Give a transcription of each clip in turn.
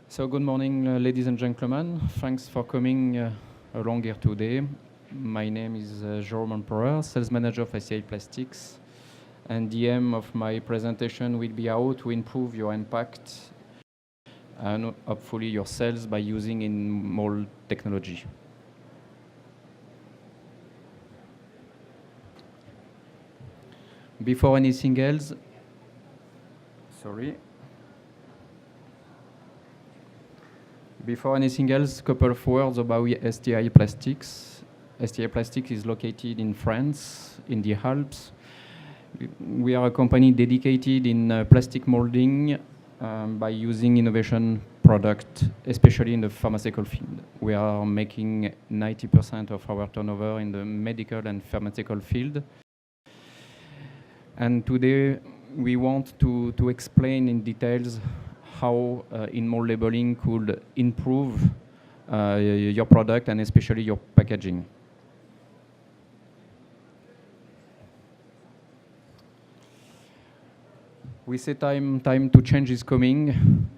So good morning, ladies and gentlemen. Thanks for coming along here today. My name is Jérôme Empereur, Sales Manager of STI Plastics. And the aim of my presentation will be how to improve your impact and hopefully your sales by using IML technology. Before anything else, Before anything else, a couple of words about STI Plastics. STI Plastics is located in France, in the Alps. We are a company dedicated in plastic molding by using innovation product, especially in the pharmaceutical field. We are making 90% of our turnover in the medical and pharmaceutical field. And today we want to explain in details how IML labeling could improve your product and especially your packaging. We say time to change is coming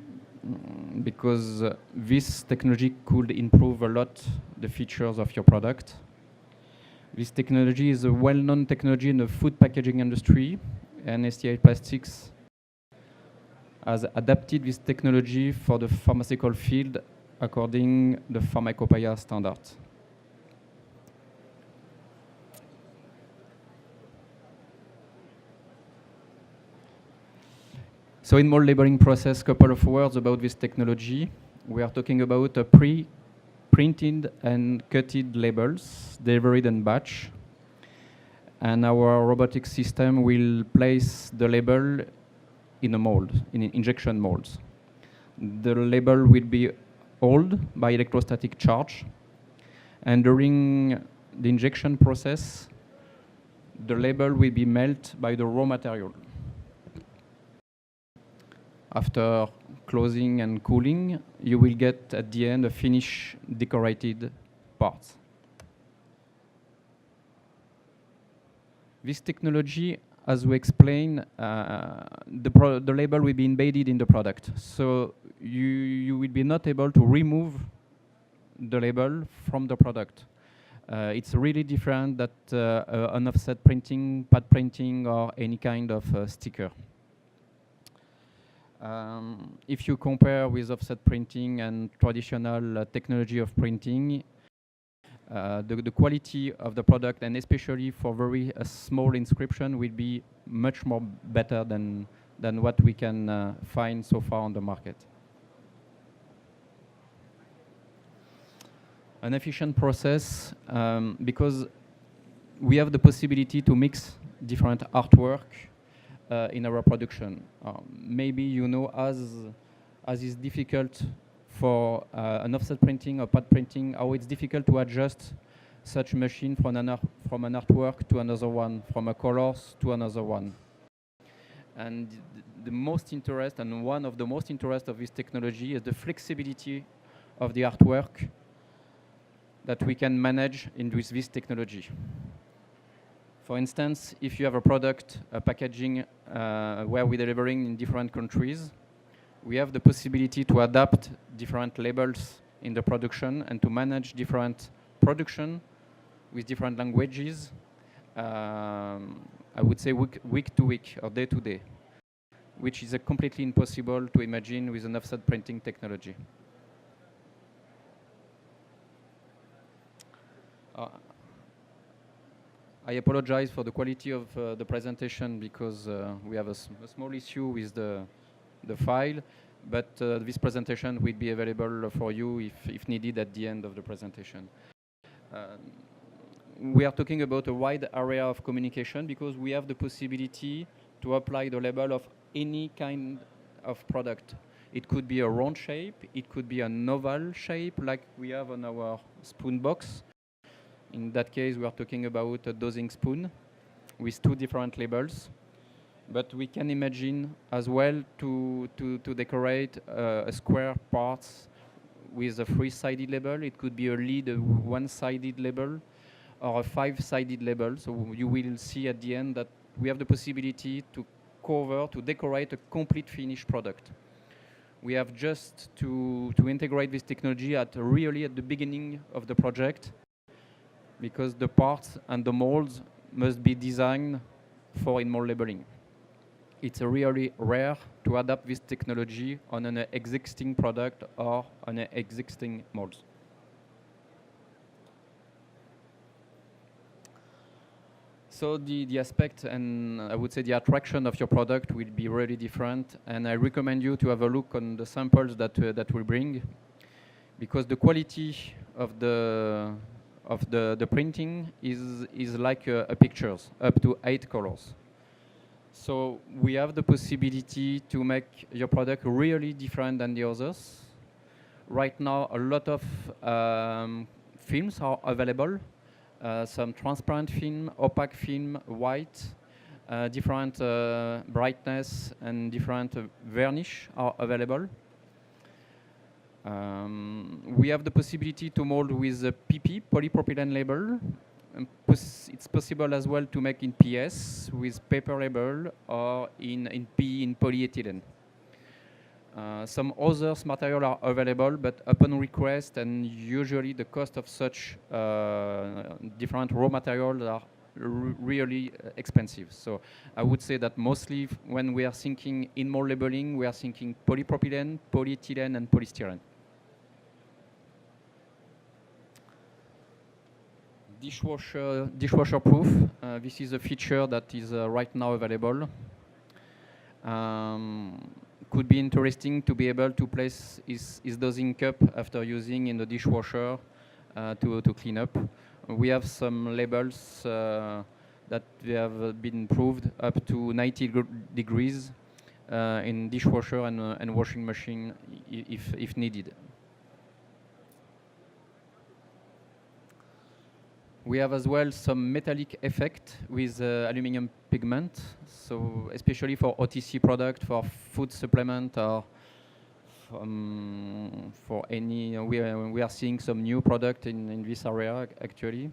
because this technology could improve a lot the features of your product. This technology is a well-known technology in the food packaging industry, and STI Plastics has adapted this technology for the pharmaceutical field according the pharmacopoeia standard. So in more labeling process, couple of words about this technology. We are talking about a pre-printed and cutted labels, delivered in batch. And our robotic system will place the label in a mold, in injection molds. The label will be held by electrostatic charge, and during the injection process, the label will be melted by the raw material. After closing and cooling, you will get at the end a finished decorated part. This technology, as we explained, the label will be embedded in the product. So you will be not able to remove the label from the product. It's really different than an offset printing, pad printing, or any kind of sticker. If you compare with offset printing and traditional technology of printing, the quality of the product, and especially for very small inscription, will be much more better than what we can find so far on the market. An efficient process, because we have the possibility to mix different artwork in our production. Maybe you know, as is difficult for an offset printing or pad printing, how it's difficult to adjust such machine from an artwork to another one, from a colors to another one. And the most interest, and one of the most interest of this technology, is the flexibility of the artwork that we can manage with this technology. For instance, if you have a product, a packaging where we're delivering in different countries, we have the possibility to adapt different labels in the production and to manage different production with different languages, I would say week to week or day to day, which is completely impossible to imagine with an offset printing technology. I apologize for the quality of the presentation because we have a small issue with the file, but this presentation will be available for you if needed at the end of the presentation. We are talking about a wide area of communication because we have the possibility to apply the label of any kind of product. It could be a round shape, it could be an oval shape like we have on our spoon box. In that case, we are talking about a dosing spoon with two different labels. But we can imagine as well to decorate a square parts with a three-sided label. It could be a lead, a one-sided label, or a five-sided label. So you will see at the end that we have the possibility to cover, to decorate a complete finished product We have just to integrate this technology really at the beginning of the project, because the parts and the molds must be designed for in-mold labeling. It's really rare to adapt this technology on an existing product or on an existing molds. So the aspect and I would say the attraction of your product will be really different, and I recommend you to have a look on the samples that we bring, because the quality of the printing is like a pictures up to 8 colors. So we have the possibility to make your product really different than the others. Right now, a lot of films are available. Some transparent film, opaque film, white, different brightness and different varnish are available. We have the possibility to mold with a PP, polypropylene label. It's possible as well to make in PS with paper label or in PE, in polyethylene. Some other materials are available, but upon request, and usually the cost of such different raw materials are really expensive. So I would say that mostly when we are thinking in-mold labeling, we are thinking polypropylene, polyethylene, and polystyrene. Dishwasher proof. This is a feature that is right now available. Could be interesting to be able to place his dosing cup after using in the dishwasher to clean up. We have some labels that have been proved up to 90 degrees in dishwasher and washing machine if needed. We have as well some metallic effect with aluminum pigment, so especially for OTC product, for food supplement, or for any. We are seeing some new product in this area actually,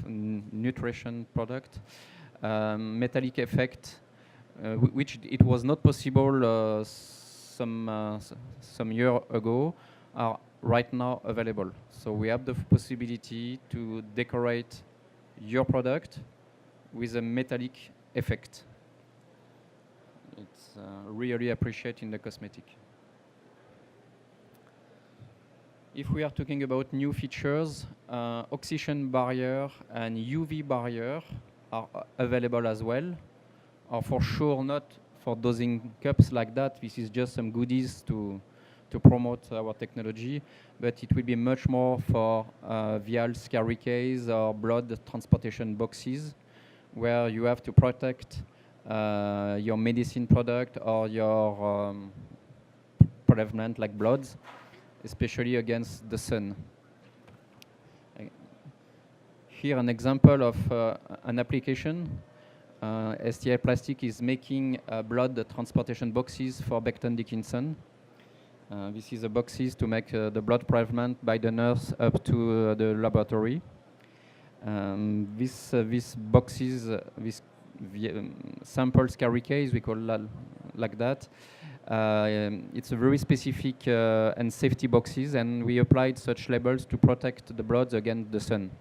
nutrition product, metallic effect, which it was not possible some year ago, are right now available. So we have the possibility to decorate your product with a metallic effect. It's really appreciated in the cosmetic. If we are talking about new features, oxidation barrier and UV barrier are available as well, or for sure not for dosing cups like that. This is just some goodies to promote our technology, but it will be much more for vials, carry case, or blood transportation boxes, where you have to protect your medicine product or your prevalent like bloods, especially against the sun. Here an example of an application. STI Plastics is making blood transportation boxes for Becton Dickinson. This is the boxes to make the blood prevalent by the nurse up to the laboratory. These boxes, this samples carry case, we call like that. It's a very specific and safety boxes, and we applied such labels to protect the bloods against the sun.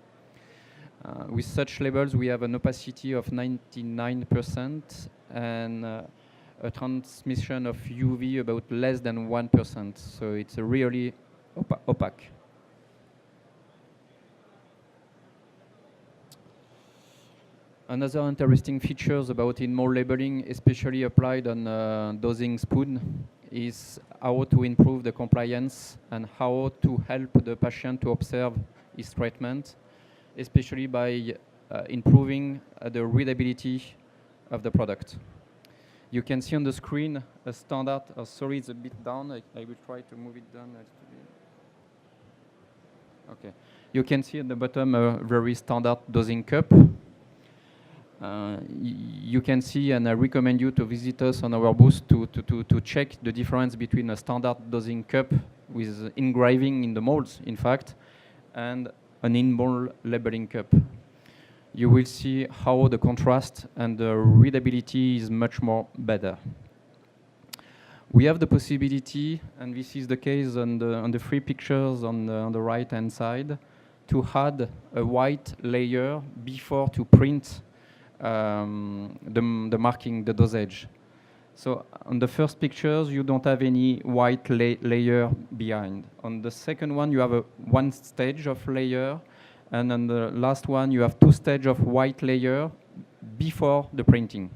With such labels, we have an opacity of 99% and a transmission of UV about less than 1%. So it's really opaque. Another interesting features about in-mold labeling, especially applied on dosing spoon, is how to improve the compliance and how to help the patient to observe his treatment, especially by improving the readability of the product. You can see on the screen a standard, sorry, it's a bit down. I will try to move it down. Okay. You can see at the bottom a very standard dosing cup. You can see, and I recommend you to visit us on our booth to check the difference between a standard dosing cup with engraving in the molds, in fact, and an in-mold labeling cup. You will see how the contrast and the readability is much more better. We have the possibility, and this is the case on the three pictures on the right-hand side, to add a white layer before to print the marking, the dosage. So on the first pictures, you don't have any white layer behind. On the second one, you have one stage of layer, and on the last one, you have two stages of white layer before the printing.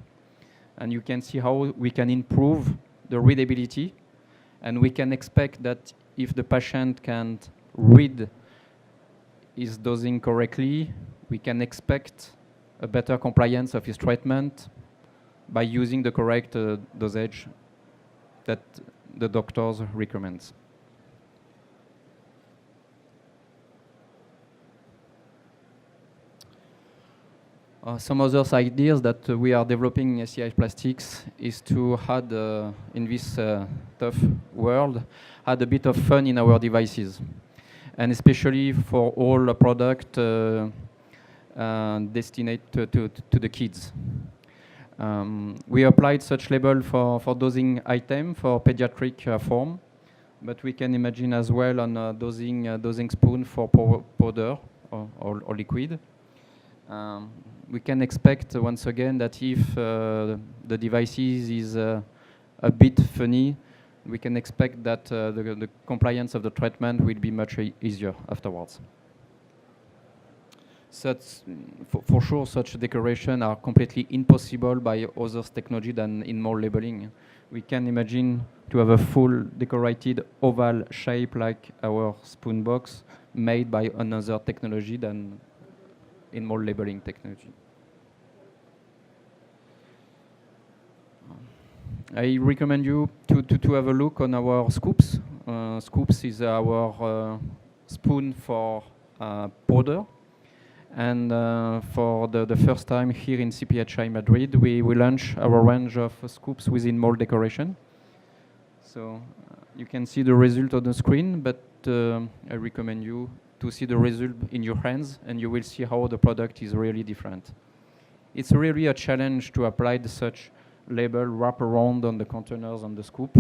And you can see how we can improve the readability, and we can expect that if the patient can't read his dosing correctly, we can expect a better compliance of his treatment by using the correct dosage that the doctors recommend. Some other ideas that we are developing in STI Plastics is to add, in this tough world, add a bit of fun in our devices. And especially for all product destined to the kids. We applied such label for dosing item for pediatric form, but we can imagine as well on a dosing spoon for powder or liquid. We can expect once again that if the devices is a bit funny, we can expect that the compliance of the treatment will be much easier afterwards. For sure, such decoration are completely impossible by other technology than in mold labeling. We can imagine to have a full decorated oval shape like our spoon box made by another technology than in mold labeling technology. I recommend you to have a look on our scoops. Scoops is our spoon for powder. And for the first time here in CPHI Madrid, we launch our range of scoops within mold decoration. So you can see the result on the screen, but I recommend you to see the result in your hands, and you will see how the product is really different. It's really a challenge to apply such label wrap around on the containers on the scoop.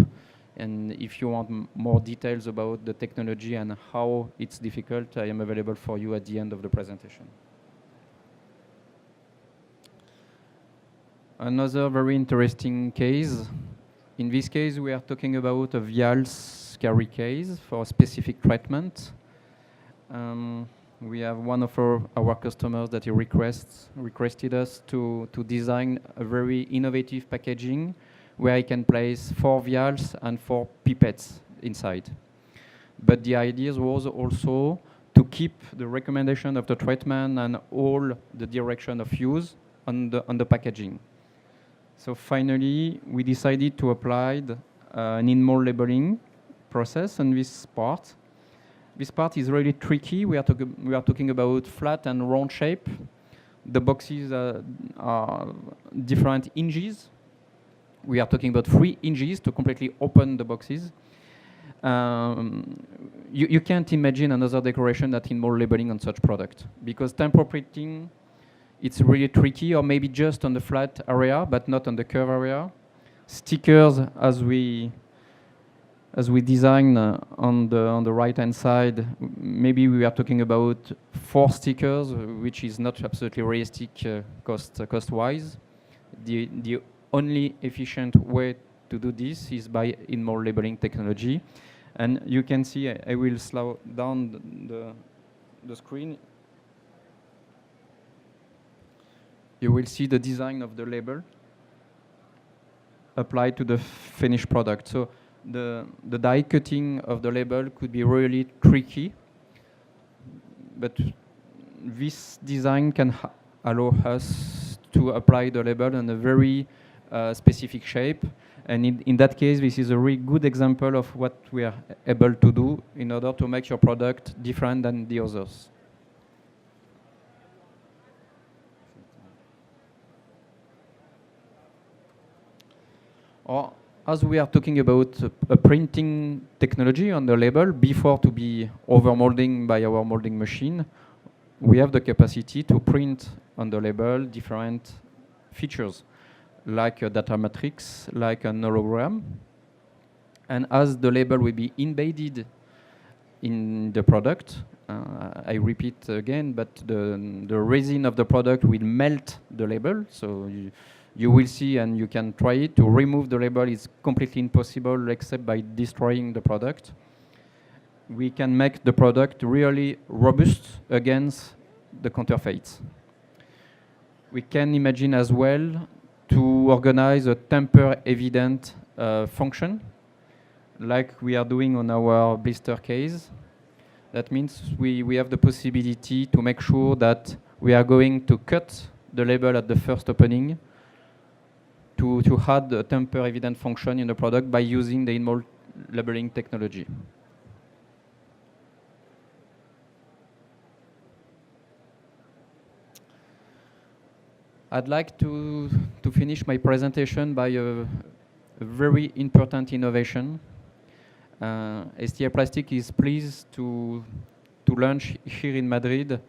And if you want more details about the technology and how it's difficult, I am available for you at the end of the presentation. Another very interesting case. In this case, we are talking about a vials carry case for a specific treatment. We have one of our customers that he requested us to design a very innovative packaging where I can place 4 vials and 4 pipettes inside. But the idea was also to keep the recommendation of the treatment and all the direction of use on the packaging. So finally, we decided to apply an in-mold labeling process on this part. This part is really tricky. We are talking about flat and round shape. The boxes are different inches. We are talking about 3 inches to completely open the boxes. You can't imagine another decoration that in mold labeling on such product, because tempo printing, it's really tricky, or maybe just on the flat area, but not on the curve area. Stickers, as we design on the right-hand side, maybe we are talking about 4 stickers, which is not absolutely realistic cost-wise. The only efficient way to do this is by in-mold labeling technology. And you can see, I will slow down the screen. You will see the design of the label applied to the finished product. So the die cutting of the label could be really tricky, but this design can allow us to apply the label in a very specific shape. And in that case, this is a really good example of what we are able to do in order to make your product different than the others. Or, as we are talking about a printing technology on the label, before to be over-molding by our molding machine, we have the capacity to print on the label different features, like a data matrix, like an hologram. And as the label will be embedded in the product, I repeat again, but the resin of the product will melt the label. So you will see, and you can try it. To remove the label is completely impossible except by destroying the product. We can make the product really robust against the counterfeits. We can imagine as well to organize a tamper-evident function, like we are doing on our blister case. That means we have the possibility to make sure that we are going to cut the label at the first opening to add a tamper-evident function in the product by using the IML labeling technology. I'd like to finish my presentation by a very important innovation. STI Plastics is pleased to launch here in Madrid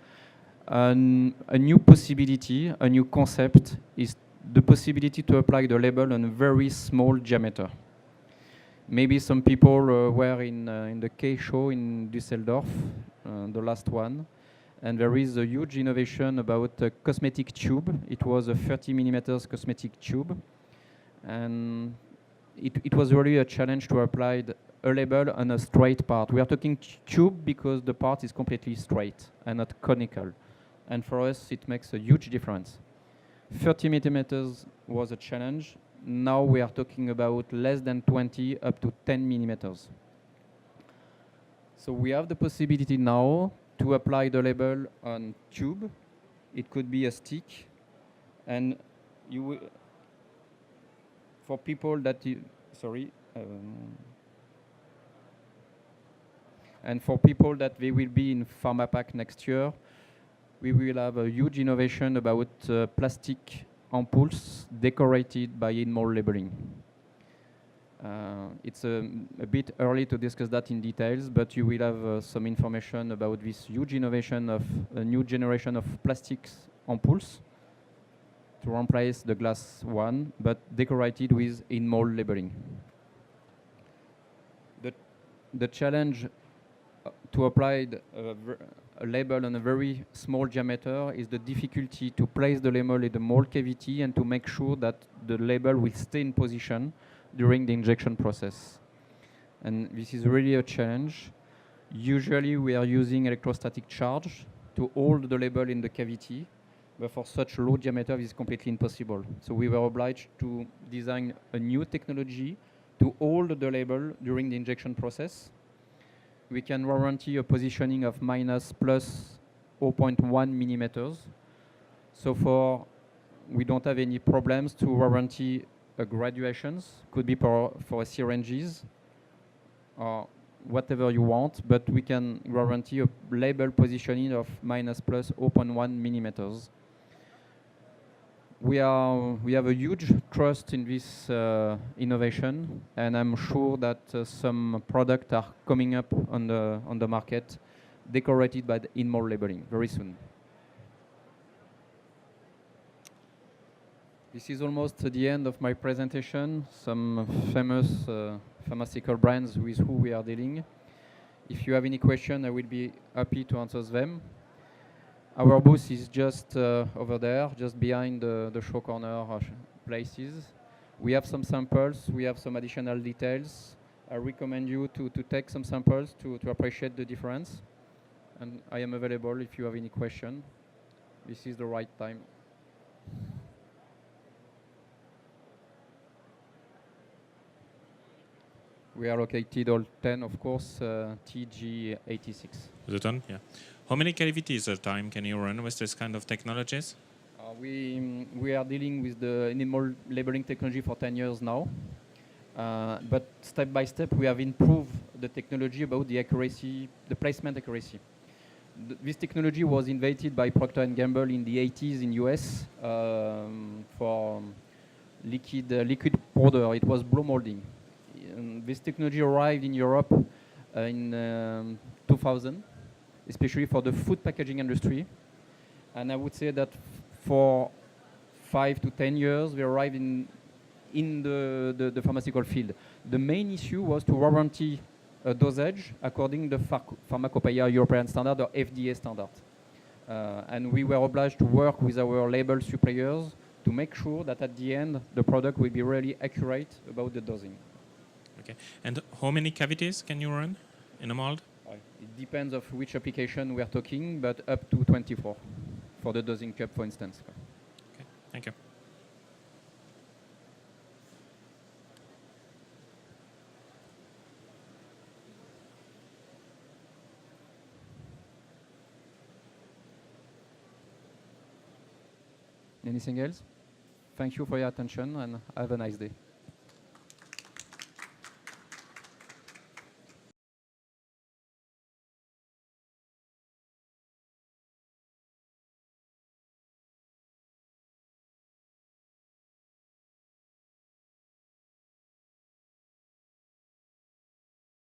a new possibility, a new concept, is the possibility to apply the label on a very small diameter. Maybe some people were in the K show in Düsseldorf, the last one, and there is a huge innovation about a cosmetic tube. It was a 30 millimeters cosmetic tube, and it was really a challenge to apply a label on a straight part. We are talking tube because the part is completely straight and not conical, and for us it makes a huge difference. 30 millimeters was a challenge. Now we are talking about less than 20 up to 10 millimeters. So we have the possibility now to apply the label on tube. It could be a stick, and you will, for people that and for people that they will be in PharmaPack next year, we will have a huge innovation about plastic ampoules decorated by IML labeling. It's a bit early to discuss that in details, but you will have some information about this huge innovation of a new generation of plastics ampoules to replace the glass one, but decorated with IML labeling. The challenge to apply a label on a very small diameter is the difficulty to place the label in the mold cavity and to make sure that the label will stay in position during the injection process. And this is really a challenge. Usually we are using electrostatic charge to hold the label in the cavity, but for such low diameter this is completely impossible. So we were obliged to design a new technology to hold the label during the injection process. We can warranty a positioning of minus plus 0.1 millimeters. So we don't have any problems to warranty graduations. Could be for syringes or whatever you want, but we can warranty a label positioning of minus plus 0.1 millimeters. We have a huge trust in this innovation, and I'm sure that some products are coming up on the market decorated by the IML labeling very soon. This is almost the end of my presentation. Some famous pharmaceutical brands with who we are dealing. If you have any question, I will be happy to answer them. Our booth is just over there, just behind the show corner places. We have some samples, we have some additional details. I recommend you to take some samples to appreciate the difference. And I am available if you have any question. This is the right time. We are located all 10, of course, TG86. Is it on? Yeah. How many cavities at a time can you run with this kind of technologies? We are dealing with the IML labeling technology for 10 years now. But step by step, we have improved the technology about the accuracy, the placement accuracy. This technology was invented by Procter & Gamble in the 80s in US for liquid powder. It was blow molding. This technology arrived in Europe in 2000, especially for the food packaging industry. And I would say that for 5 to 10 years, we arrived in in the pharmaceutical field. The main issue was to warranty a dosage according to the Pharmacopoeia European standard or FDA standard. And we were obliged to work with our label suppliers to make sure that at the end the product will be really accurate about the dosing. Okay. And how many cavities can you run in a mold? It depends of which application we are talking, but up to 24 for the dosing cup, for instance. Okay. Thank you. Anything else? Thank you for your attention and have a nice day.